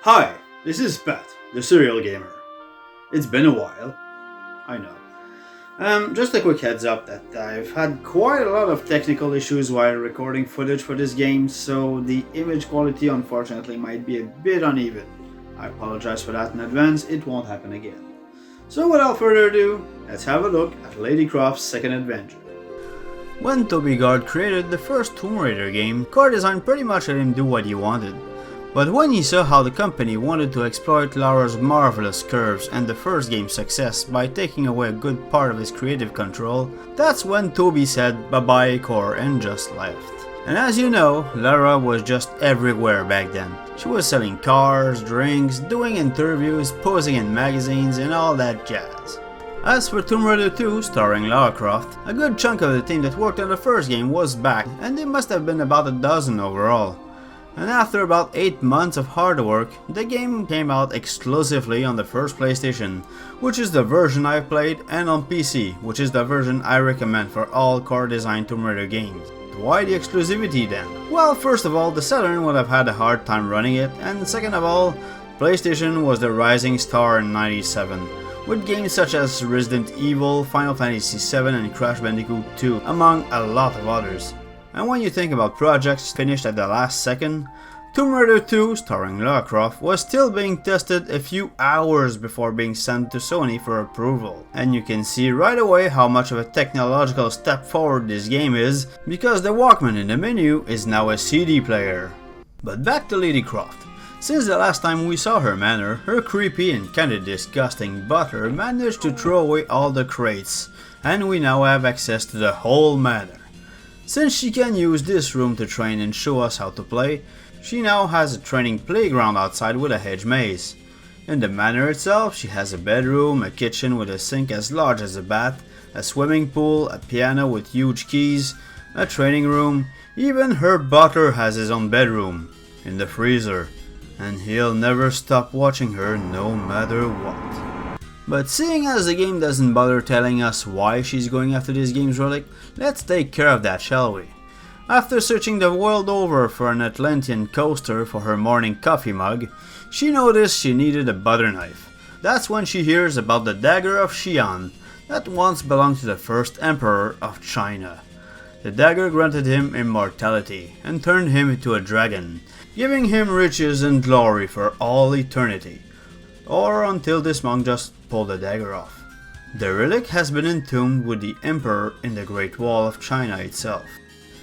Hi, this is Pat, the serial gamer. It's been a while, I know. Just a quick heads up that I've had quite a lot of technical issues while recording footage for this game, so the image quality unfortunately might be a bit uneven. I apologize for that in advance, it won't happen again. So without further ado, let's have a look at Lady Croft's second adventure. When Toby Gard created the first Tomb Raider game, car design pretty much let him do what he wanted. But when he saw how the company wanted to exploit Lara's marvelous curves and the first game's success by taking away a good part of his creative control, that's when Toby said bye-bye core and just left. And as you know, Lara was just everywhere back then. She was selling cars, drinks, doing interviews, posing in magazines and all that jazz. As for Tomb Raider 2, starring Lara Croft, a good chunk of the team that worked on the first game was back, and they must have been about a dozen overall. And after about 8 months of hard work, the game came out exclusively on the first PlayStation, which is the version I've played, and on PC, which is the version I recommend for all core design Tomb Raider games. Why the exclusivity then? Well, first of all, the Saturn would have had a hard time running it, and second of all, PlayStation was the rising star in '97, with games such as Resident Evil, Final Fantasy VII and Crash Bandicoot 2, among a lot of others. And when you think about projects finished at the last second, Tomb Raider 2, starring Lara Croft, was still being tested a few hours before being sent to Sony for approval. And you can see right away how much of a technological step forward this game is, because the Walkman in the menu is now a CD player. But back to Lady Croft. Since the last time we saw her manor, her creepy and kinda disgusting butler managed to throw away all the crates, and we now have access to the whole manor. Since she can use this room to train and show us how to play, she now has a training playground outside with a hedge maze. In the manor itself, she has a bedroom, a kitchen with a sink as large as a bath, a swimming pool, a piano with huge keys, a training room, even her butler has his own bedroom, in the freezer, and he'll never stop watching her no matter what. But seeing as the game doesn't bother telling us why she's going after this game's relic, let's take care of that, shall we? After searching the world over for an Atlantean coaster for her morning coffee mug, she noticed she needed a butter knife. That's when she hears about the Dagger of Xian, that once belonged to the first emperor of China. The dagger granted him immortality and turned him into a dragon, giving him riches and glory for all eternity. Or until this monk just pulled the dagger off. The relic has been entombed with the Emperor in the Great Wall of China itself.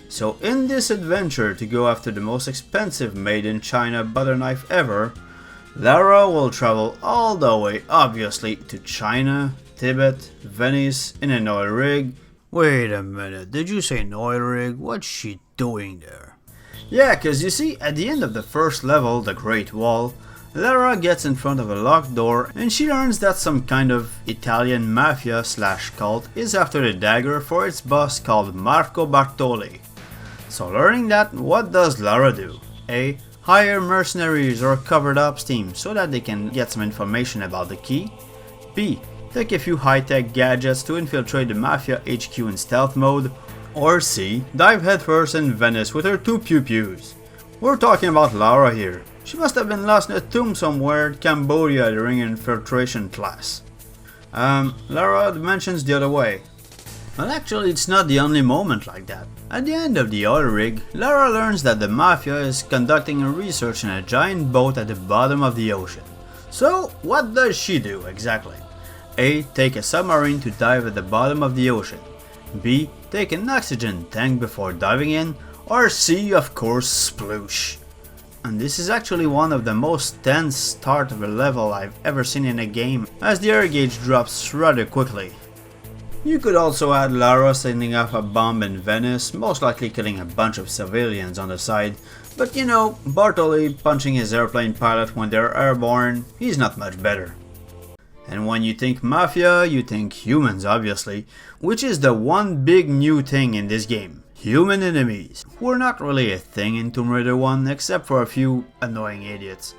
So in this adventure to go after the most expensive made in China butter knife ever, Lara will travel all the way obviously to China, Tibet, Venice in an oil rig. Wait a minute, did you say an oil rig? What's she doing there? Yeah, cause you see, at the end of the first level, the Great Wall, Lara gets in front of a locked door and she learns that some kind of Italian mafia / cult is after the dagger for its boss called Marco Bartoli. So learning that, what does Lara do? A. Hire mercenaries or covered ops team so that they can get some information about the key. B. Take a few high-tech gadgets to infiltrate the mafia HQ in stealth mode. Or C. Dive headfirst in Venice with her 2 pew-pews. We're talking about Lara here. She must have been lost in a tomb somewhere in Cambodia during an infiltration class. Lara mentions the other way. Well, actually, it's not the only moment like that. At the end of the oil rig, Lara learns that the Mafia is conducting a research in a giant boat at the bottom of the ocean. So, what does she do exactly? A. Take a submarine to dive at the bottom of the ocean. B. Take an oxygen tank before diving in. Or C. Of course, sploosh. And this is actually one of the most tense start of a level I've ever seen in a game, as the air gauge drops rather quickly. You could also add Lara setting off a bomb in Venice, most likely killing a bunch of civilians on the side, but you know, Bartoli punching his airplane pilot when they're airborne, he's not much better. And when you think Mafia, you think humans obviously, which is the one big new thing in this game. Human enemies, who are not really a thing in Tomb Raider 1 except for a few annoying idiots.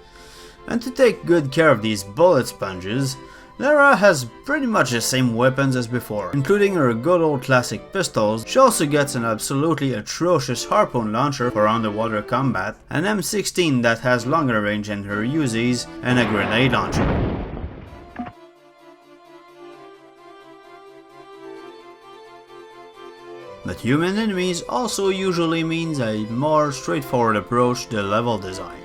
And to take good care of these bullet sponges, Lara has pretty much the same weapons as before, including her good old classic pistols. She also gets an absolutely atrocious harpoon launcher for underwater combat, an M16 that has longer range than her Uzis, and a grenade launcher. But human enemies also usually means a more straightforward approach to level design.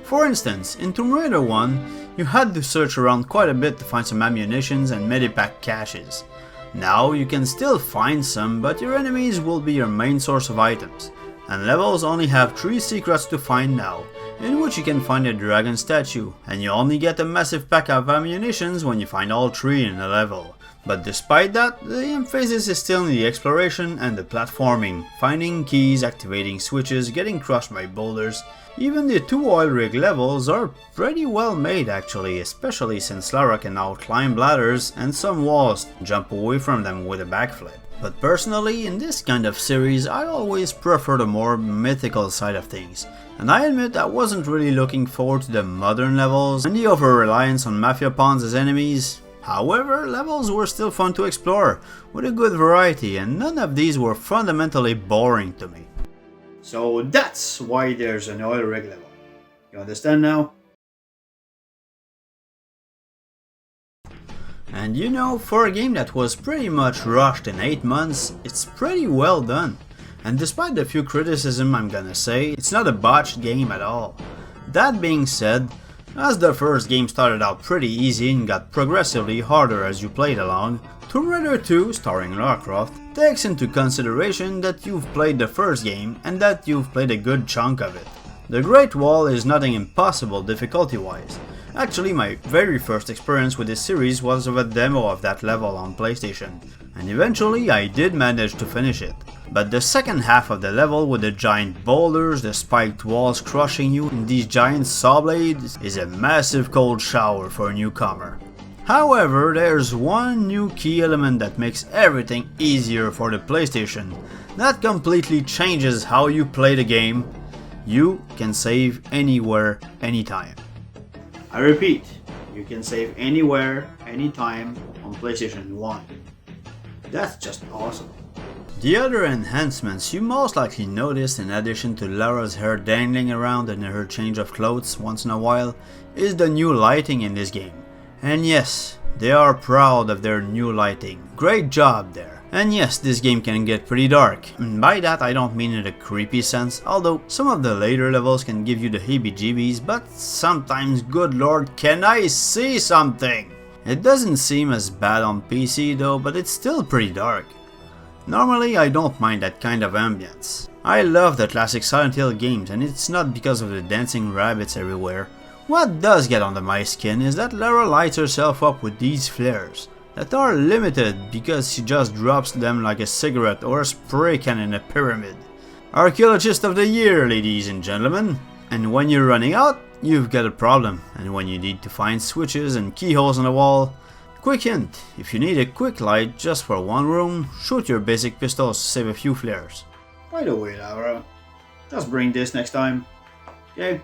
For instance, in Tomb Raider 1, you had to search around quite a bit to find some ammunitions and medipack caches. Now you can still find some, but your enemies will be your main source of items. And levels only have 3 secrets to find now, in which you can find a dragon statue, and you only get a massive pack of ammunitions when you find all 3 in a level. But despite that, the emphasis is still in the exploration and the platforming, finding keys, activating switches, getting crushed by boulders. Even the 2 oil rig levels are pretty well made actually, especially since Lara can now climb ladders and some walls and jump away from them with a backflip. But personally, in this kind of series, I always prefer the more mythical side of things. And I admit I wasn't really looking forward to the modern levels and the over-reliance on mafia pawns as enemies. However, levels were still fun to explore, with a good variety, and none of these were fundamentally boring to me. So that's why there's an oil rig level. You understand now? And you know, for a game that was pretty much rushed in 8 months, it's pretty well done. And despite the few criticism I'm gonna say, it's not a botched game at all. That being said, as the first game started out pretty easy and got progressively harder as you played along, Tomb Raider 2, starring Lara Croft, takes into consideration that you've played the first game and that you've played a good chunk of it. The Great Wall is nothing impossible difficulty-wise. Actually, my very first experience with this series was of a demo of that level on PlayStation, and eventually I did manage to finish it. But the second half of the level with the giant boulders, the spiked walls crushing you, and these giant saw blades is a massive cold shower for a newcomer. However, there's one new key element that makes everything easier for the PlayStation, that completely changes how you play the game. You can save anywhere, anytime. I repeat, you can save anywhere, anytime on PlayStation 1. That's just awesome. The other enhancements you most likely noticed, in addition to Lara's hair dangling around and her change of clothes once in a while, is the new lighting in this game. And yes, they are proud of their new lighting. Great job there. And yes, this game can get pretty dark, and by that I don't mean in a creepy sense, although some of the later levels can give you the heebie-jeebies, but sometimes, good lord, can I see something? It doesn't seem as bad on PC though, but it's still pretty dark. Normally I don't mind that kind of ambience. I love the classic Silent Hill games, and it's not because of the dancing rabbits everywhere. What does get under my skin is that Lara lights herself up with these flares that are limited because she just drops them like a cigarette or a spray can in a pyramid. Archaeologist of the year, ladies and gentlemen. And when you're running out, you've got a problem, and when you need to find switches and keyholes on the wall. Quick hint, if you need a quick light just for one room, shoot your basic pistols to save a few flares. By the way, Lara, just bring this next time, okay?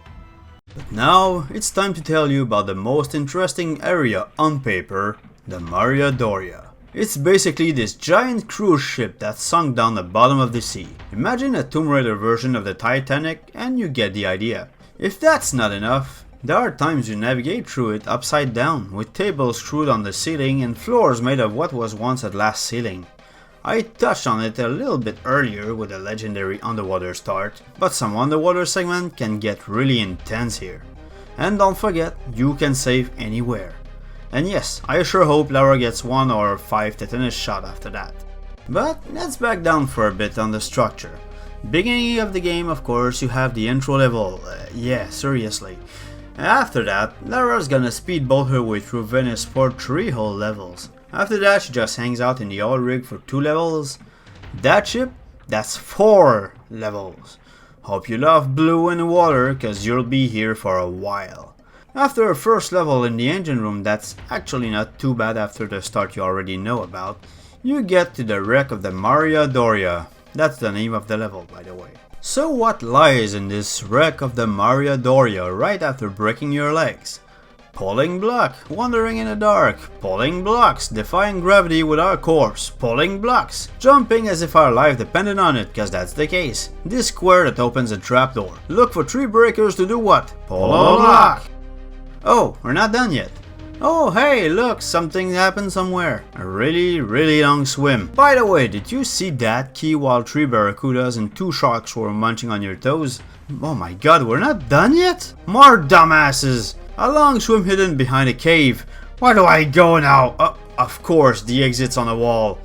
But now, it's time to tell you about the most interesting area on paper, the Maria Doria. It's basically this giant cruise ship that sunk down the bottom of the sea. Imagine a Tomb Raider version of the Titanic and you get the idea. If that's not enough, there are times you navigate through it upside down, with tables screwed on the ceiling and floors made of what was once a glass ceiling. I touched on it a little bit earlier with a legendary underwater start, but some underwater segment can get really intense here. And don't forget, you can save anywhere. And yes, I sure hope Lara gets 1 or 5 tetanus shot after that. But let's back down for a bit on the structure. Beginning of the game, of course, you have the intro level, yeah, seriously. After that, Lara's gonna speedboat her way through Venice for 3 whole levels. After that, she just hangs out in the oil rig for 2 levels. That ship, that's 4 levels. Hope you love blue and water, cause you'll be here for a while. After a first level in the engine room that's actually not too bad after the start you already know about, you get to the wreck of the Maria Doria. That's the name of the level, by the way. So what lies in this wreck of the Maria Doria right after breaking your legs? Pulling block, wandering in the dark, pulling blocks, defying gravity with our corpse, pulling blocks, jumping as if our life depended on it, cause that's the case. This square that opens a trapdoor. Look for 3 breakers to do what? Pull a block. Oh, we're not done yet. Oh hey, look, something happened somewhere. A really long swim. By the way, did you see that key while 3 barracudas and 2 sharks were munching on your toes? Oh my god, we're not done yet? More dumbasses! A long swim hidden behind a cave. Where do I go now? Of course, the exit's on the wall.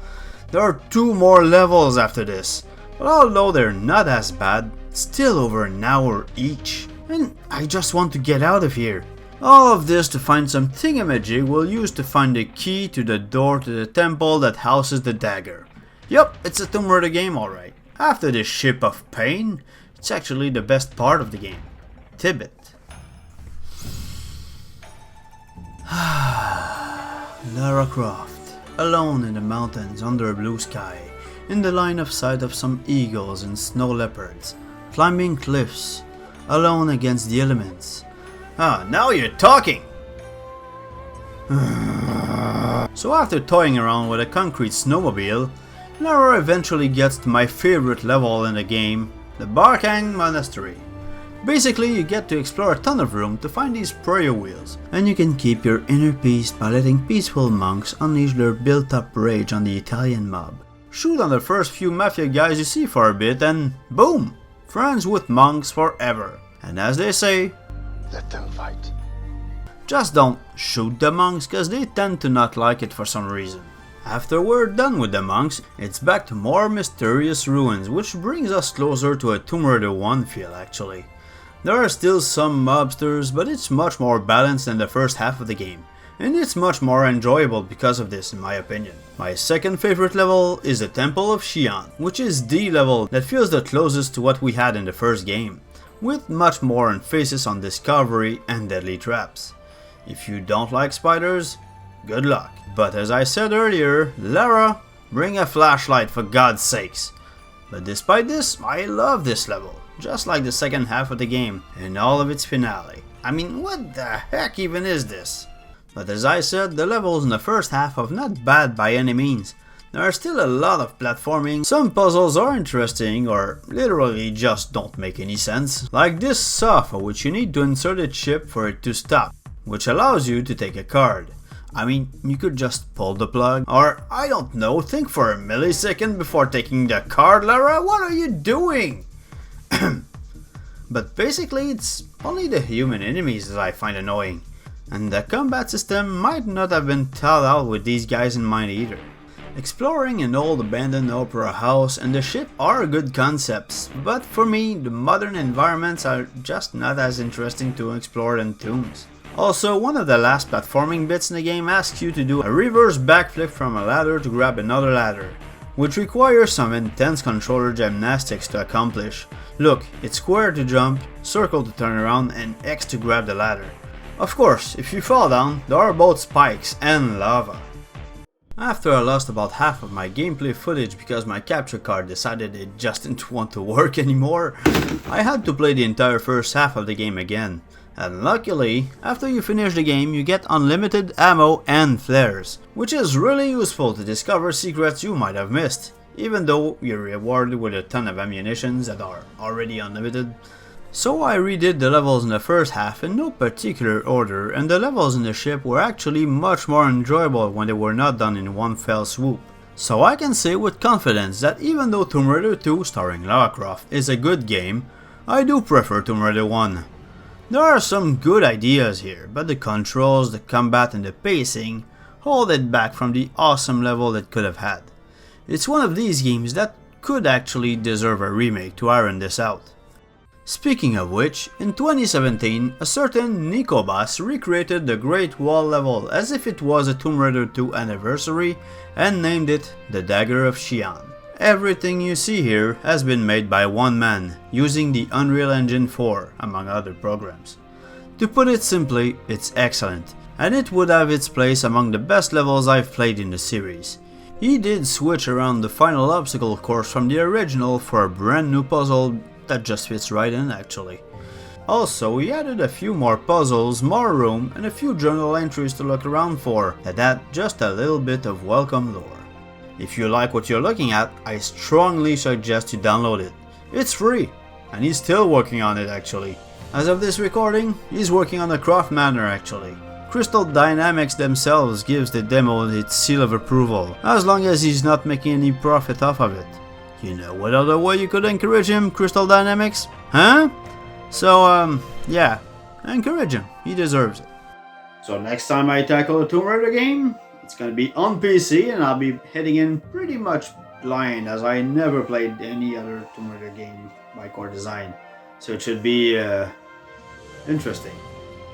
There are 2 more levels after this. But although they're not as bad, still over an hour each. And I just want to get out of here. All of this to find some thingamajig we'll use to find the key to the door to the temple that houses the Dagger. Yup, it's a Tomb Raider game alright. After the Ship of Pain, it's actually the best part of the game. Tibet. Lara Croft, alone in the mountains under a blue sky, in the line of sight of some eagles and snow leopards, climbing cliffs, alone against the elements. Now you're talking! So after toying around with a concrete snowmobile, Lara eventually gets to my favorite level in the game, the Barkhang Monastery. Basically, you get to explore a ton of room to find these prayer wheels, and you can keep your inner peace by letting peaceful monks unleash their built-up rage on the Italian mob. Shoot on the first few mafia guys you see for a bit and boom! Friends with monks forever. And as they say, let them fight. Just don't shoot the monks cause they tend to not like it for some reason. After we're done with the monks, it's back to more mysterious ruins, which brings us closer to a Tomb Raider 1 feel actually. There are still some mobsters, but it's much more balanced than the first half of the game, and it's much more enjoyable because of this in my opinion. My second favorite level is the Temple of Xian, which is the level that feels the closest to what we had in the first game, with much more emphasis on discovery and deadly traps. If you don't like spiders, good luck. But as I said earlier, Lara, bring a flashlight for God's sakes. But despite this, I love this level, just like the second half of the game and all of its finale. I mean, what the heck even is this? But as I said, the levels in the first half are not bad by any means. There are still a lot of platforming, some puzzles are interesting or literally just don't make any sense, like this saw for which you need to insert a chip for it to stop, which allows you to take a card. I mean, you could just pull the plug, or I don't know, think for a millisecond before taking the card, Lara, what are you doing? But basically it's only the human enemies that I find annoying, and the combat system might not have been thought out with these guys in mind either. Exploring an old abandoned opera house and the ship are good concepts, but for me the modern environments are just not as interesting to explore than tombs. Also, one of the last platforming bits in the game asks you to do a reverse backflip from a ladder to grab another ladder, which requires some intense controller gymnastics to accomplish. Look, it's square to jump, circle to turn around, and X to grab the ladder. Of course, if you fall down, there are both spikes and lava. After I lost about half of my gameplay footage because my capture card decided it just didn't want to work anymore, I had to play the entire first half of the game again. And luckily, after you finish the game you get unlimited ammo and flares, which is really useful to discover secrets you might have missed, even though you're rewarded with a ton of ammunitions that are already unlimited. So I redid the levels in the first half in no particular order, and the levels in the ship were actually much more enjoyable when they were not done in one fell swoop. So I can say with confidence that even though Tomb Raider 2 starring Lara Croft is a good game, I do prefer Tomb Raider 1. There are some good ideas here, but the controls, the combat and the pacing hold it back from the awesome level it could have had. It's one of these games that could actually deserve a remake to iron this out. Speaking of which, in 2017, a certain Nicobas recreated the Great Wall level as if it was a Tomb Raider 2 anniversary and named it the Dagger of Xian. Everything you see here has been made by one man, using the Unreal Engine 4, among other programs. To put it simply, it's excellent, and it would have its place among the best levels I've played in the series. He did switch around the final obstacle course from the original for a brand new puzzle that just fits right in actually. Also, he added a few more puzzles, more room, and a few journal entries to look around for that add just a little bit of welcome lore. If you like what you're looking at, I strongly suggest you download it. It's free, and he's still working on it actually. As of this recording, he's working on the Croft Manor actually. Crystal Dynamics themselves gives the demo its seal of approval, as long as he's not making any profit off of it. You know what other way you could encourage him, Crystal Dynamics? Huh? So, yeah, encourage him. He deserves it. So next time I tackle a Tomb Raider game, it's gonna be on PC, and I'll be heading in pretty much blind, as I never played any other Tomb Raider game by Core Design. So it should be, interesting.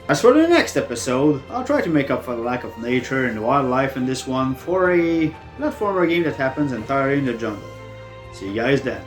As for the next episode, I'll try to make up for the lack of nature and wildlife in this one for a platformer game that happens entirely in the jungle. See you guys then.